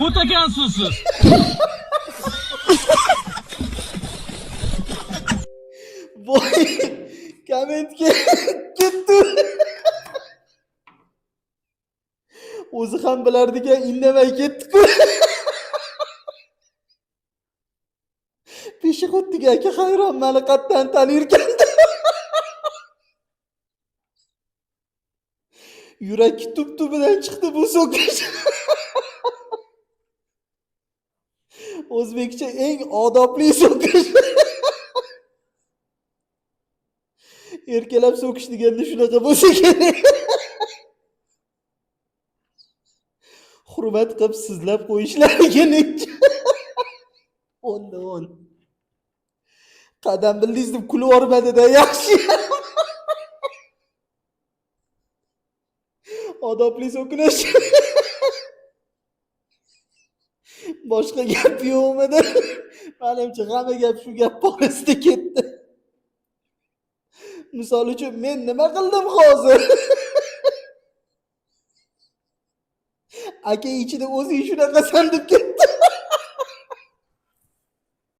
Mahmut ekansiz siz. Voy kommentga ketdi. O'zi ham bilardigan indamay ketdi-ku. Peshixotdagi aka hayron meni qatdan tanirkan. Yurak tub-tubidan chiqdi bu so'kish. O'zbekcha eng odobli so'kish. Erkalab so'kish deganda shunaqa bo'lsa kerak. Hurmat qilib sizlab qo'yishlari kerak. 10 da 10. Qadam bildingiz deb kulib yormadi-da, yaxshi. Odobli so'kinish. Boshqa gap yo'qmidi? Menimcha hamma gap shu gap borasida ketdi. Misol uchun men nima qildim hozir? Aka ichida o'zing shunaqasan deb ketdi.